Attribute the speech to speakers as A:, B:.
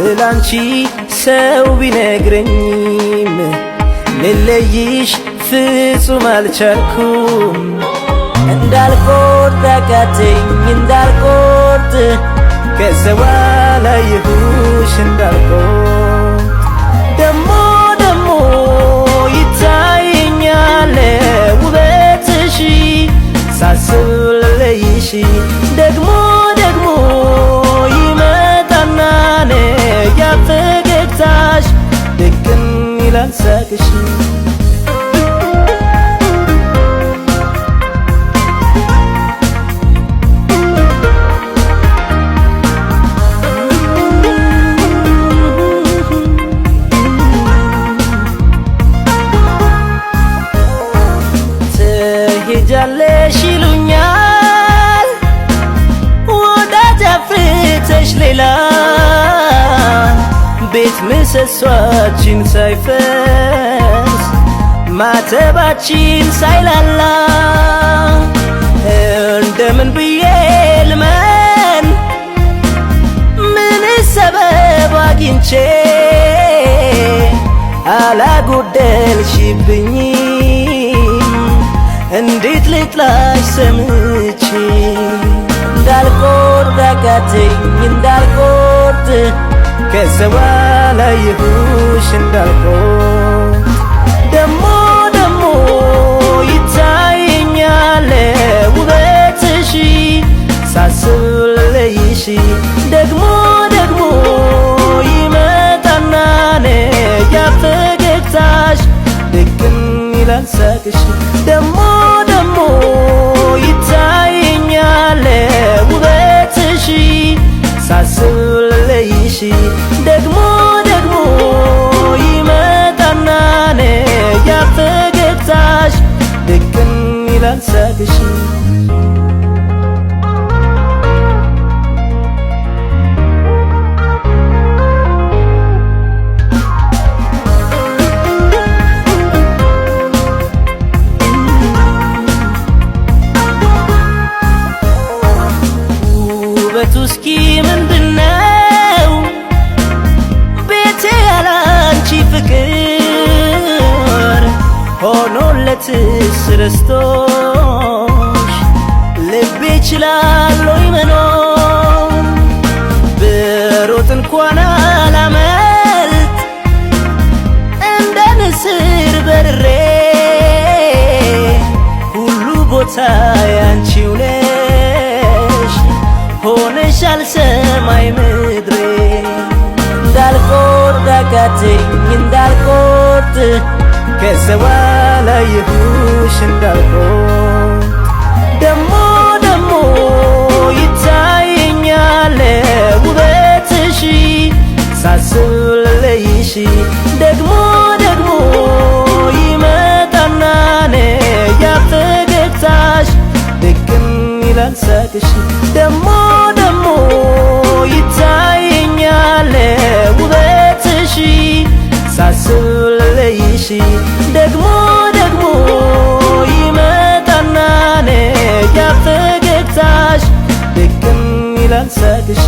A: ስላንቺ ሰው ቢነግረኝም ልለይሽ ፍጹም አልቻልኩም። እንዳልቆርጥ አቃተኝ እንዳልቆርጥ ከሰው አላየሁሽ እንዳልቆርጥ ደሞ ደሞ ይታየኛል ውበትሽ ሳስብ ልለይሽ ደግሞ ደግሞ ይመጣና ያ ፈገግታሽ ድቅን ይላል ሳቅሽ ትሄጃለሽ ይሉኛል ወዳጅ አፍርተሽ ሌላ ቤት ምሰሷችን ሳይፈርስ ማተባችን ሳይላላ እንደምን ብዬ ልመን ምን ሰበብ አግኝቼ አላጎደልሽብኝም እንዴት ልጥላሽ ሰምቼ እንዳልቆርጥ አቃተኝ እንዳልቆርጥ ከሰው አላየሁሽ እንዳልቆርጥ ደሞ ደሞ ይታየኛል ውበትሽ ሳስብ ልለይሽ ደግሞ ደግሞ ይመጣና ያ ፈገግታሽ ድቅን ይላል ሳቅሽ ደሞ ደሞ ይታየኛል ውበትሽ ሳስብ ልለይሽ ደግሞ ደግሞ ይመጣና ያ ፈገግታሽ ድቅን ይላል ሳቅሽ ውበቱ እስኪ ምንድነው ቤቴ ያላንቺ ፍቅር ሆኖለትስ ረስቶሽ ልቤ ይችላል መኖር ብሮጥ እንኳን አላመልጥ እንደ ንስር በርሬ ሁሉ ቦታ ያንቺው ነሽ ሆነሻል ሰማይ ምድሬ እንዳልቆርጥ አቃተኝ እንዳልቆርጥ ከሰው አላየሁሽ እንዳልቆርጥ ደሞ ደሞ ይታየኛል ውበትሽ ሳስብ ልለይሽ ደግሞ ደግሞ ይመጣና ያ ፈገግታሽ ድቅን ይላል ሳቅሽ ደሞ ደሞ ይታየኛል ውበትሽ ሳስብ ልለይሽ ደግሞ ደግሞ ይመጣና ያ ፈገግታሽ ድቅን ይላል ሳቅሽ